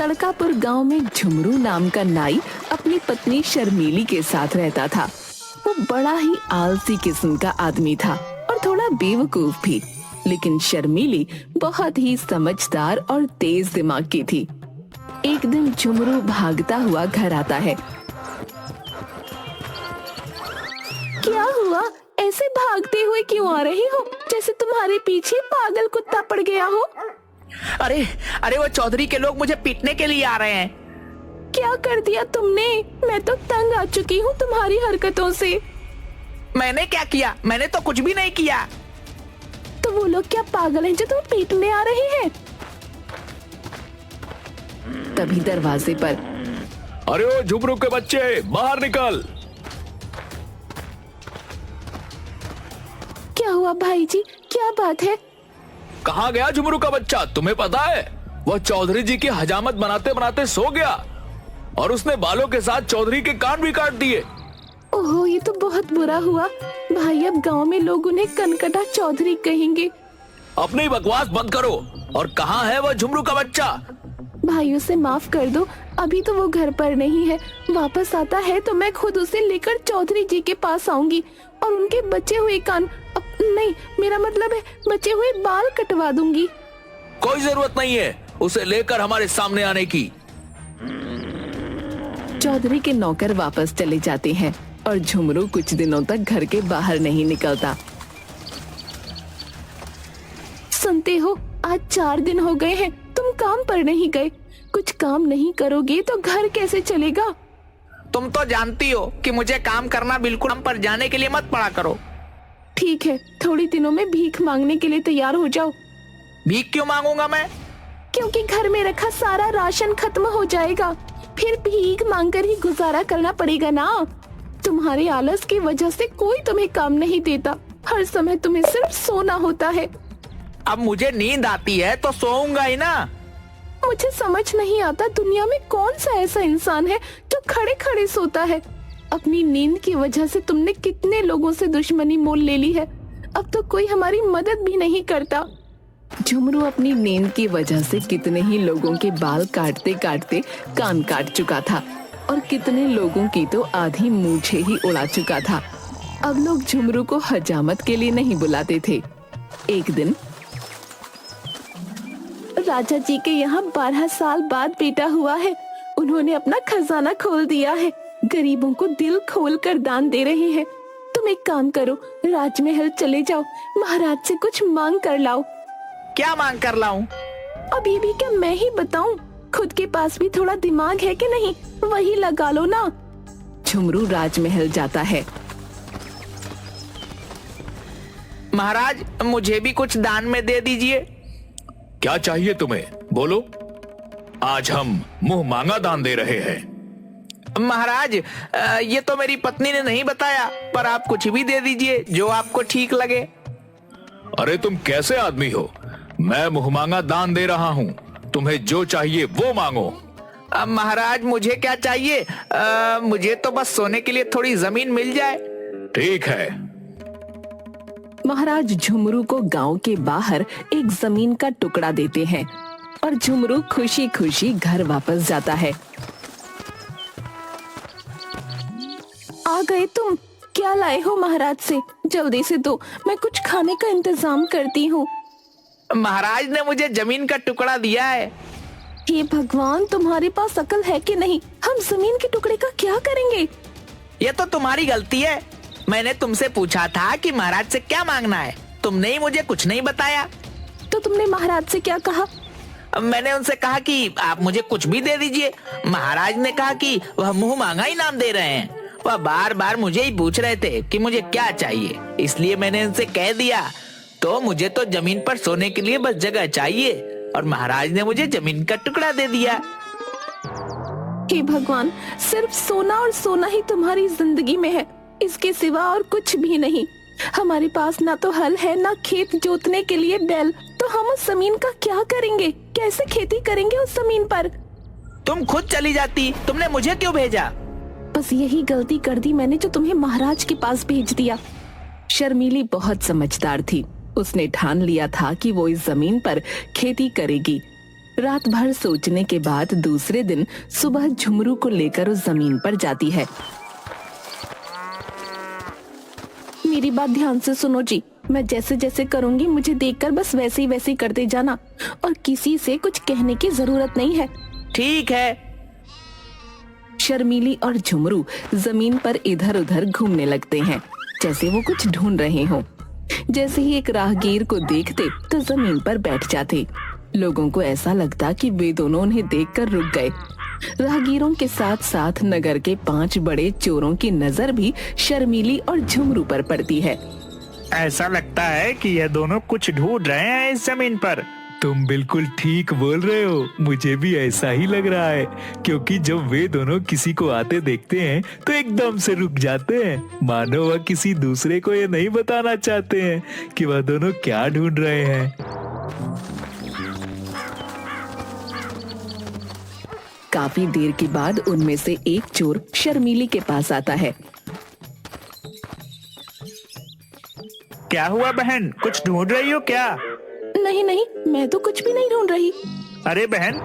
तड़कापुर गांव में झुमरू नाम का नाई अपनी पत्नी शर्मीली के साथ रहता था। वो बड़ा ही आलसी किस्म का आदमी था और थोड़ा बेवकूफ भी, लेकिन शर्मीली बहुत ही समझदार और तेज दिमाग की थी। एक दिन झुमरू भागता हुआ घर आता है। क्या हुआ? ऐसे भागते हुए क्यों आ रही हो, जैसे तुम्हारे पीछे पागल कुत्ता पड़ गया हो? अरे अरे वो चौधरी के लोग मुझे पीटने के लिए आ रहे हैं। क्या कर दिया तुमने? मैं तो तंग आ चुकी हूँ तुम्हारी हरकतों से। मैंने क्या किया? मैंने तो कुछ भी नहीं किया। तो वो लोग क्या पागल हैं जो तुम्हें पीटने आ रहे हैं? तभी दरवाजे पर, अरे ओ झुमरू के बच्चे, बाहर निकल। क्या हुआ भाई जी, क्या बात है? कहाँ गया झुमरू का बच्चा? तुम्हें पता है, वह चौधरी जी की हजामत बनाते बनाते सो गया और उसने बालों के साथ चौधरी के कान भी काट दिए। ओहो, ये तो बहुत बुरा हुआ भाई। अब गांव में लोग उन्हें कनकटा चौधरी कहेंगे। अपनी बकवास बंद करो। और कहाँ है वह झुमरू का बच्चा? भाई उसे माफ कर दो, अभी तो वो घर पर नहीं है। वापस आता है तो मैं खुद उसे लेकर चौधरी जी के पास आऊंगी और उनके बचे हुए कान, नहीं मेरा मतलब है बचे हुए बाल कटवा दूंगी। कोई जरूरत नहीं है उसे लेकर हमारे सामने आने की। चौधरी के नौकर वापस चले जाते हैं और झुमरू कुछ दिनों तक घर के बाहर नहीं निकलता। सुनते हो, आज 4 दिन हो गए हैं तुम काम पर नहीं गए। कुछ काम नहीं करोगे तो घर कैसे चलेगा? तुम तो जानती हो कि मुझे काम करना बिल्कुल, काम पर जाने के लिए मत पड़ा करो। ठीक है, थोड़ी दिनों में भीख मांगने के लिए तैयार हो जाओ। भीख क्यों मांगूंगा मैं? क्योंकि घर में रखा सारा राशन खत्म हो जाएगा, फिर भीख मांगकर ही गुजारा करना पड़ेगा ना। तुम्हारे आलस की वजह से कोई तुम्हें काम नहीं देता, हर समय तुम्हें सिर्फ सोना होता है। अब मुझे नींद आती है तो सोऊंगा ही ना। मुझे समझ नहीं आता दुनिया में कौन सा ऐसा इंसान है जो खड़े खड़े सोता है। अपनी नींद की वजह से तुमने कितने लोगों से दुश्मनी मोल ले ली है, अब तो कोई हमारी मदद भी नहीं करता। झुमरू अपनी नींद की वजह से कितने ही लोगों के बाल काटते काटते कान काट चुका था और कितने लोगों की तो आधी मूछें ही उड़ा चुका था। अब लोग झुमरू को हजामत के लिए नहीं बुलाते थे। एक दिन राजा जी के यहाँ 12 साल बाद बेटा हुआ है। उन्होंने अपना खजाना खोल दिया है, गरीबों को दिल खोल कर दान दे रहे हैं। तुम एक काम करो, राजमहल चले जाओ, महाराज से कुछ मांग कर लाओ। क्या मांग कर लाऊं? अभी भी क्या मैं ही बताऊं? खुद के पास भी थोड़ा दिमाग है कि नहीं, वही लगा लो ना। झुमरू राजमहल जाता है। महाराज, मुझे भी कुछ दान में दे दीजिए। क्या चाहिए तुम्हें, बोलो। आज हम मुंह मांगा दान दे रहे हैं। महाराज, ये तो मेरी पत्नी ने नहीं बताया, पर आप कुछ भी दे दीजिए जो आपको ठीक लगे। अरे तुम कैसे आदमी हो, मैं मुंह मांगा दान दे रहा हूँ, तुम्हें जो चाहिए वो मांगो। महाराज, मुझे क्या चाहिए? मुझे तो बस सोने के लिए थोड़ी जमीन मिल जाए। ठीक है। महाराज झुमरू को गांव के बाहर एक जमीन का टुकड़ा देते हैं और झुमरू खुशी खुशी घर वापस जाता है। आ गए तुम? क्या लाए हो महाराज से? जल्दी से दो, मैं कुछ खाने का इंतजाम करती हूँ। महाराज ने मुझे जमीन का टुकड़ा दिया है। हे भगवान, तुम्हारे पास अकल है कि नहीं? हम जमीन के टुकड़े का क्या करेंगे? ये तो तुम्हारी गलती है। मैंने तुमसे पूछा था कि महाराज से क्या मांगना है, तुमने ही मुझे कुछ नहीं बताया। तो तुमने महाराज से क्या कहा? मैंने उनसे कहा कि आप मुझे कुछ भी दे दीजिए। महाराज ने कहा कि वह मुंह मांगा ही नाम दे रहे हैं। वह बार बार मुझे ही पूछ रहे थे कि मुझे क्या चाहिए, इसलिए मैंने उनसे कह दिया तो मुझे तो जमीन पर सोने के लिए बस जगह चाहिए और महाराज ने मुझे जमीन का टुकड़ा दे दिया। हे भगवान, सिर्फ सोना और सोना ही तुम्हारी जिंदगी में है, इसके सिवा और कुछ भी नहीं। हमारे पास ना तो हल है ना खेत जोतने के लिए बैल, तो हम उस जमीन का क्या करेंगे? कैसे खेती करेंगे उस जमीन पर? तुम खुद चली जाती, तुमने मुझे क्यों भेजा? बस यही गलती कर दी मैंने जो तुम्हें महाराज के पास भेज दिया। शर्मीली बहुत समझदार थी, उसने ठान लिया था कि वो इस जमीन पर खेती करेगी। रात भर सोचने के बाद दूसरे दिन सुबह झुमरू को लेकर उस जमीन पर जाती है। मेरी बात ध्यान से सुनो जी, मैं जैसे जैसे करूंगी मुझे देखकर बस वैसे ही करते जाना और किसी से कुछ कहने की जरूरत नहीं है। ठीक है। शर्मीली और झुमरू जमीन पर इधर उधर घूमने लगते हैं जैसे वो कुछ ढूंढ रहे हों। जैसे ही एक राहगीर को देखते तो जमीन पर बैठ जाते। लोगों को ऐसा लगता कि वे दोनों उन्हें देखकर रुक गए। राहगीरों के साथ साथ नगर के 5 बड़े चोरों की नजर भी शर्मीली और झुमरू पर पड़ती है। ऐसा लगता है कि यह दोनों कुछ ढूंढ रहे हैं इस जमीन पर। तुम बिल्कुल ठीक बोल रहे हो, मुझे भी ऐसा ही लग रहा है, क्योंकि जब वे दोनों किसी को आते देखते हैं तो एकदम से रुक जाते हैं, मानो वह किसी दूसरे को ये नहीं बताना चाहते हैं कि वह दोनों क्या ढूंढ रहे हैं। काफी देर के बाद उनमें से एक चोर शर्मीली के पास आता है। क्या हुआ बहन, कुछ ढूंढ रही हो क्या? नहीं नहीं, मैं तो कुछ भी नहीं ढूंढ रही। अरे बहन,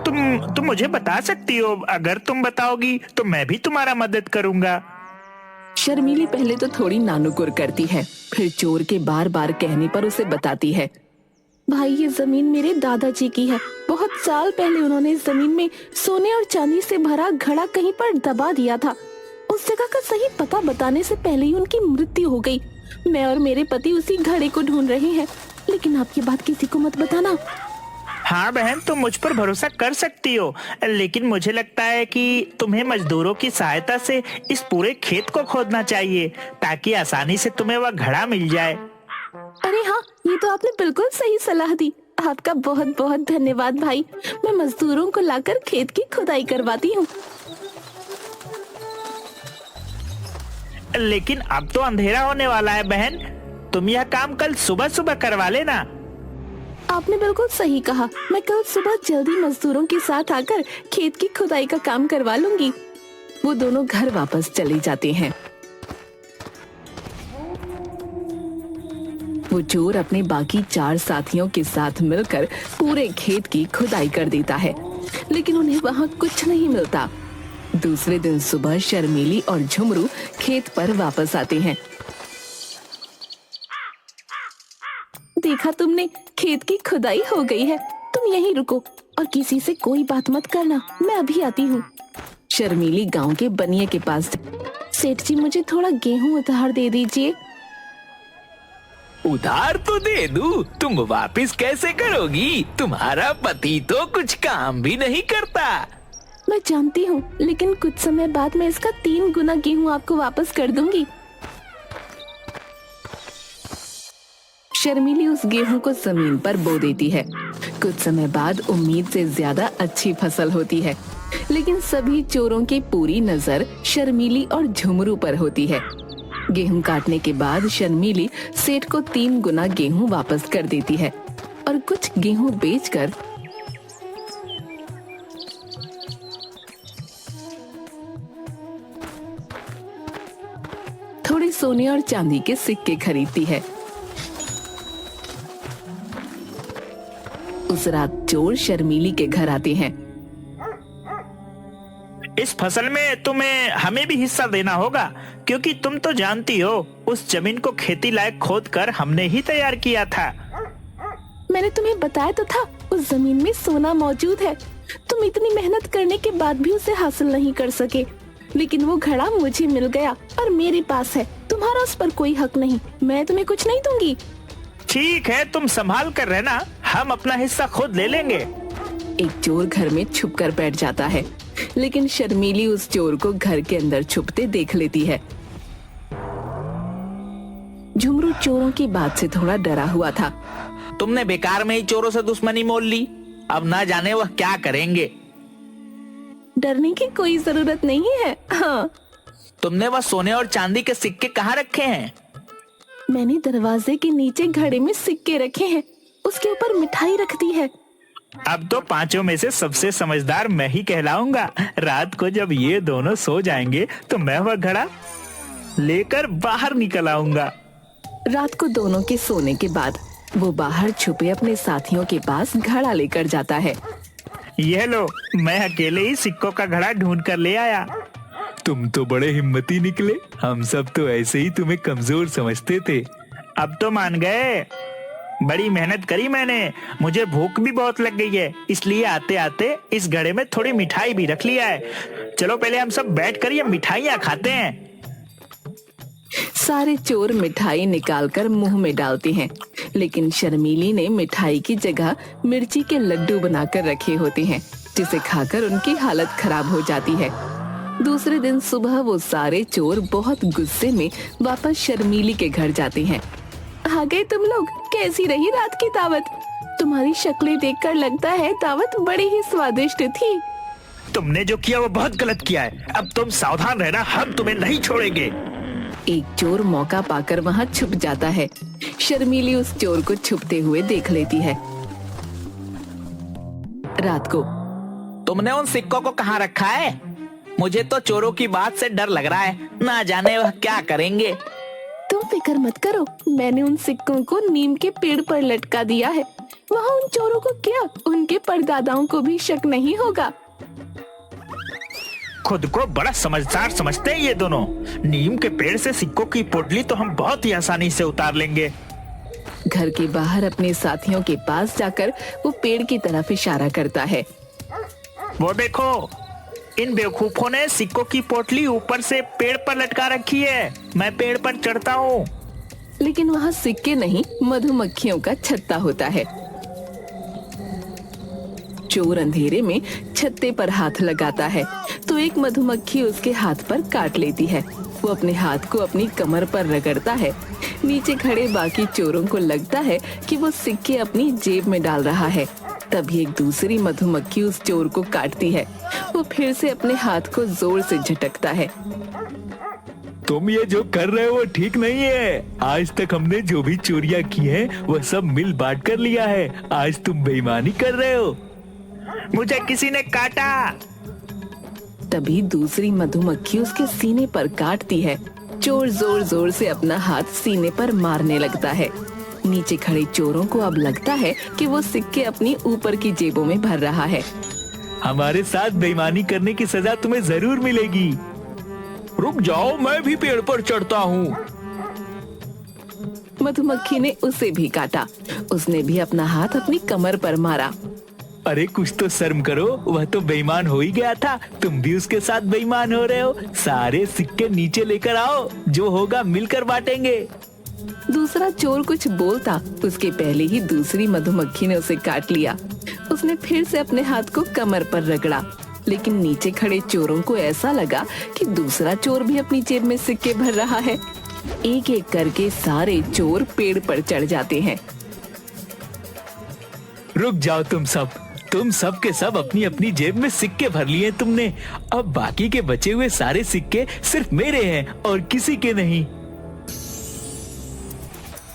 तुम मुझे बता सकती हो। अगर तुम बताओगी तो मैं भी तुम्हारा मदद करूंगा। शर्मीली पहले तो थोड़ी नानुकुर करती है, फिर चोर के बार बार कहने पर उसे बताती है। भाई, ये जमीन मेरे दादाजी की है। बहुत साल पहले उन्होंने इस जमीन में सोने और चांदी से भरा घड़ा कहीं पर दबा दिया था। उस जगह का सही पता बताने से पहले ही उनकी मृत्यु हो गई। मैं और मेरे पति उसी घड़े को ढूंढ रहे हैं, लेकिन आपकी बात किसी को मत बताना। हाँ बहन, तुम मुझ पर भरोसा कर सकती हो, लेकिन मुझे लगता है कि तुम्हें मजदूरों की सहायता से इस पूरे खेत को खोदना चाहिए ताकि आसानी से तुम्हें वह घड़ा मिल जाए। अरे हाँ, ये तो आपने बिल्कुल सही सलाह दी। आपका बहुत बहुत धन्यवाद भाई। मैं मजदूरों को लाकर खेत की खुदाई करवाती हूँ। लेकिन अब तो अंधेरा होने वाला है बहन, तुम यह काम कल सुबह सुबह करवा लेना। आपने बिल्कुल सही कहा। मैं कल सुबह जल्दी मजदूरों के साथ आकर खेत की खुदाई का काम करवा लूंगी। वो दोनों घर वापस चले जाते हैं। वो चोर अपने बाकी 4 साथियों के साथ मिलकर पूरे खेत की खुदाई कर देता है, लेकिन उन्हें वहाँ कुछ नहीं मिलता। दूसरे दिन सुबह शर्मीली और झुमरू खेत पर वापस आते हैं। देखा तुमने, खेत की खुदाई हो गई है। तुम यहीं रुको और किसी से कोई बात मत करना, मैं अभी आती हूँ। शर्मीली गांव के बनिए के पास। सेठ जी, मुझे थोड़ा गेहूं उधार दे दीजिए। उधार तो दे दूं, तुम वापस कैसे करोगी? तुम्हारा पति तो कुछ काम भी नहीं करता। मैं जानती हूँ, लेकिन कुछ समय बाद मैं इसका 3 गुना गेहूं आपको वापस कर दूंगी। शर्मीली उस गेहूं को जमीन पर बो देती है। कुछ समय बाद उम्मीद से ज्यादा अच्छी फसल होती है, लेकिन सभी चोरों की पूरी नजर शर्मीली और झुमरू पर होती है। गेहूं काटने के बाद शर्मीली सेठ को 3 गुना गेहूं वापस कर देती है और कुछ गेहूं बेचकर थोड़े सोने और चांदी के सिक्के खरीदती है। उस रात चोर शर्मीली के घर आते हैं। इस फसल में तुम्हें हमें भी हिस्सा देना होगा, क्योंकि तुम तो जानती हो उस जमीन को खेती लायक खोद कर हमने ही तैयार किया था। मैंने तुम्हें बताया तो था, उस जमीन में सोना मौजूद है। तुम इतनी मेहनत करने के बाद भी उसे हासिल नहीं कर सके, लेकिन वो घड़ा मुझे मिल गया और मेरे पास है। तुम्हारा उस पर कोई हक नहीं। मैं तुम्हें कुछ नहीं दूंगी। ठीक है, तुम संभाल कर रहना, हम अपना हिस्सा खुद ले लेंगे। एक चोर घर में छुप कर बैठ जाता है, लेकिन शर्मीली उस चोर को घर के अंदर छुपते देख लेती है। झुमरू चोरों की बात से थोड़ा डरा हुआ था। तुमने बेकार में ही चोरों से दुश्मनी मोल ली, अब ना जाने वह क्या करेंगे। डरने की कोई जरूरत नहीं है। हाँ, तुमने वह सोने और चांदी के सिक्के कहाँ रखे हैं? मैंने दरवाजे के नीचे घड़े में सिक्के रखे हैं, उसके ऊपर मिठाई रख दी है। अब तो 5 में से सबसे समझदार मैं ही कहलाऊंगा। रात को जब ये दोनों सो जाएंगे तो मैं वह घड़ा लेकर बाहर निकल आऊंगा। रात को दोनों के सोने के बाद वो बाहर छुपे अपने साथियों के पास घड़ा लेकर जाता है। यह लो, मैं अकेले ही सिक्कों का घड़ा ढूंढ कर ले आया। तुम तो बड़े हिम्मती निकले। हम सब तो ऐसे ही तुम्हें कमजोर समझते थे। अब तो मान गए। बड़ी मेहनत करी मैंने, मुझे भूख भी बहुत लग गई है, इसलिए आते आते इस घड़े में थोड़ी मिठाई भी रख लिया है। चलो पहले हम सब बैठ कर ये मिठाइयाँ खाते हैं। सारे चोर मिठाई निकालकर मुंह में डालते हैं, लेकिन शर्मीली ने मिठाई की जगह मिर्ची के लड्डू बनाकर रखे होते हैं, जिसे खाकर उनकी हालत खराब हो जाती है। दूसरे दिन सुबह वो सारे चोर बहुत गुस्से में वापस शर्मीली के घर जाते हैं। आ गए तुम लोग, कैसी रही रात की दावत? तुम्हारी शक्लें देखकर लगता है दावत बड़ी ही स्वादिष्ट थी। तुमने जो किया वो बहुत गलत किया है। अब तुम सावधान रहना, हम तुम्हें नहीं छोड़ेंगे। एक चोर मौका पाकर वहाँ छुप जाता है। शर्मीली उस चोर को छुपते हुए देख लेती है। रात को तुमने उन सिक्कों को कहाँ रखा है? मुझे तो चोरों की बात से डर लग रहा है, ना जाने वह क्या करेंगे। तुम फिक्र मत करो, मैंने उन सिक्कों को नीम के पेड़ पर लटका दिया है। वहाँ उन चोरों को क्या, उनके परदादाओं को भी शक नहीं होगा। खुद को बड़ा समझदार समझते हैं ये दोनों। नीम के पेड़ से सिक्कों की पोटली तो हम बहुत ही आसानी से उतार लेंगे। घर के बाहर अपने साथियों के पास जाकर वो पेड़ की तरफ इशारा करता है। वो देखो, इन बेवकूफों ने सिक्कों की पोटली ऊपर से पेड़ पर लटका रखी है। मैं पेड़ पर चढ़ता हूँ। लेकिन वहाँ सिक्के नहीं, मधुमक्खियों का छत्ता होता है। चोर अंधेरे में छत्ते पर हाथ लगाता है तो एक मधुमक्खी उसके हाथ पर काट लेती है। वो अपने हाथ को अपनी कमर पर रगड़ता है। नीचे खड़े बाकी चोरों को लगता है कि वो सिक्के अपनी जेब में डाल रहा है। तभी एक दूसरी मधुमक्खी उस चोर को काटती है। वो फिर से अपने हाथ को जोर से झटकता है। तुम ये जो कर रहे हो वो ठीक नहीं है। आज तक हमने जो भी चोरियां की हैं, वह सब मिल बांट कर लिया है। आज तुम बेईमानी कर रहे हो। मुझे किसी ने काटा। तभी दूसरी मधुमक्खी उसके सीने पर काटती है। चोर जोर जोर से अपना हाथ सीने पर मारने लगता है। नीचे खड़े चोरों को अब लगता है कि वो सिक्के अपनी ऊपर की जेबों में भर रहा है। हमारे साथ बेईमानी करने की सजा तुम्हें जरूर मिलेगी। रुक जाओ, मैं भी पेड़ पर चढ़ता हूँ। मधुमक्खी ने उसे भी काटा। उसने भी अपना हाथ अपनी कमर पर मारा। अरे कुछ तो शर्म करो, वह तो बेईमान हो ही गया था, तुम भी उसके साथ बेईमान हो रहे हो। सारे सिक्के नीचे लेकर आओ, जो होगा मिलकर बांटेंगे। दूसरा चोर कुछ बोलता उसके पहले ही दूसरी मधुमक्खी ने उसे काट लिया। उसने फिर से अपने हाथ को कमर पर रगड़ा, लेकिन नीचे खड़े चोरों को ऐसा लगा कि दूसरा चोर भी अपनी जेब में सिक्के भर रहा है। एक एक करके सारे चोर पेड़ पर चढ़ जाते हैं। रुक जाओ तुम सब के सब अपनी अपनी जेब में सिक्के भर लिए तुमने। अब बाकी के बचे हुए सारे सिक्के सिर्फ मेरे हैं और किसी के नहीं।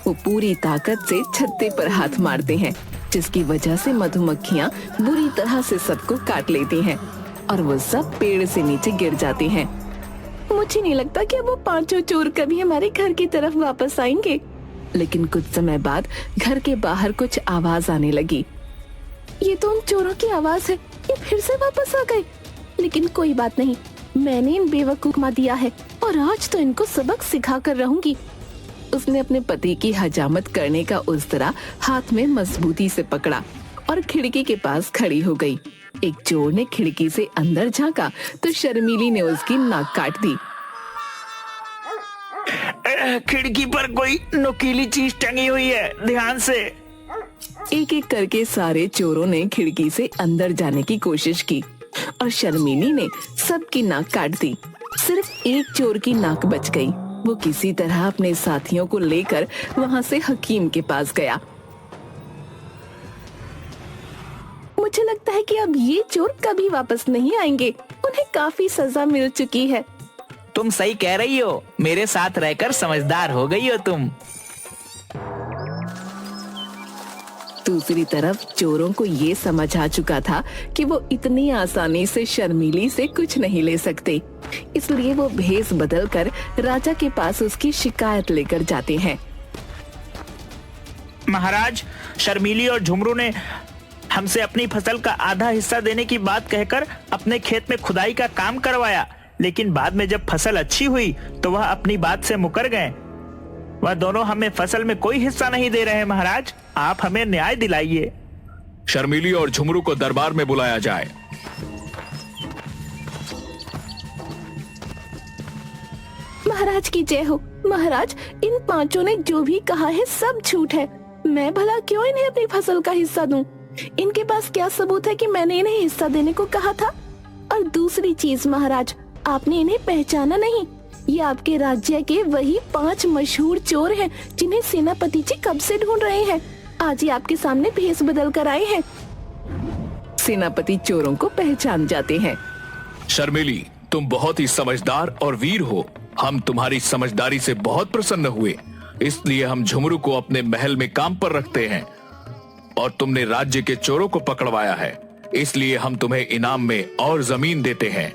वो पूरी ताकत से छत्ते पर हाथ मारते हैं, जिसकी वजह से मधुमक्खियाँ बुरी तरह से सबको काट लेती हैं और वो सब पेड़ से नीचे गिर जाते हैं। मुझे नहीं लगता कि अब वो पांचों चोर कभी हमारे घर की तरफ वापस आएंगे। लेकिन कुछ समय बाद घर के बाहर कुछ आवाज आने लगी। ये तो उन चोरों की आवाज है, ये फिर से वापस आ गए। लेकिन कोई बात नहीं, मैंने इन बेवकूफ मार दिया है और आज तो इनको सबक सिखा कर रहूंगी। उसने अपने पति की हजामत करने का उस्तरा हाथ में मजबूती से पकड़ा और खिड़की के पास खड़ी हो गई। एक चोर ने खिड़की से अंदर झांका तो शर्मीली ने उसकी नाक काट दी। खिड़की पर कोई नुकीली चीज टंगी हुई है, ध्यान से। एक एक करके सारे चोरों ने खिड़की से अंदर जाने की कोशिश की और शर्मीली ने सबकी नाक काट दी। सिर्फ एक चोर की नाक बच गई। वो किसी तरह अपने साथियों को लेकर वहाँ से हकीम के पास गया। मुझे लगता है कि अब ये चोर कभी वापस नहीं आएंगे। उन्हें काफी सजा मिल चुकी है। तुम सही कह रही हो, मेरे साथ रहकर समझदार हो गई हो तुम। दूसरी तरफ चोरों को ये समझ आ चुका था कि वो इतनी आसानी से शर्मीली से कुछ नहीं ले सकते, इसलिए वो भेष बदलकर राजा के पास उसकी शिकायत लेकर जाते हैं। महाराज, शर्मीली और झुमरू ने हमसे अपनी फसल का आधा हिस्सा देने की बात कहकर अपने खेत में खुदाई का काम करवाया, लेकिन बाद में जब फसल अच्छी हुई तो वह अपनी बात से मुकर गए। वह दोनों हमें फसल में कोई हिस्सा नहीं दे रहे महाराज, आप हमें न्याय दिलाइए। शर्मिली और झुमरू को दरबार में बुलाया जाए। महाराज की जय हो। महाराज, इन पांचों ने जो भी कहा है सब झूठ है। मैं भला क्यों इन्हें अपनी फसल का हिस्सा दूं? इनके पास क्या सबूत है कि मैंने इन्हें हिस्सा देने को कहा था? और दूसरी चीज महाराज, आपने इन्हें पहचाना नहीं। ये आपके राज्य के वही 5 मशहूर चोर हैं जिन्हें सेनापति जी कब से ढूंढ रहे हैं। आज ही आपके सामने भेष बदल कर आए हैं। सेनापति चोरों को पहचान जाते हैं। शर्मिली, तुम बहुत ही समझदार और वीर हो। हम तुम्हारी समझदारी से बहुत प्रसन्न हुए, इसलिए हम झुमरू को अपने महल में काम पर रखते हैं। और तुमने राज्य के चोरों को पकड़वाया है, इसलिए हम तुम्हें इनाम में और जमीन देते हैं।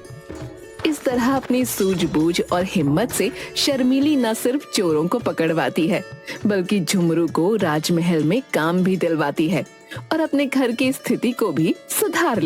इस तरह अपनी सूझबूझ और हिम्मत से शर्मिली न सिर्फ चोरों को पकड़वाती है, बल्कि झुमरू को राजमहल में काम भी दिलवाती है और अपने घर की स्थिति को भी सुधार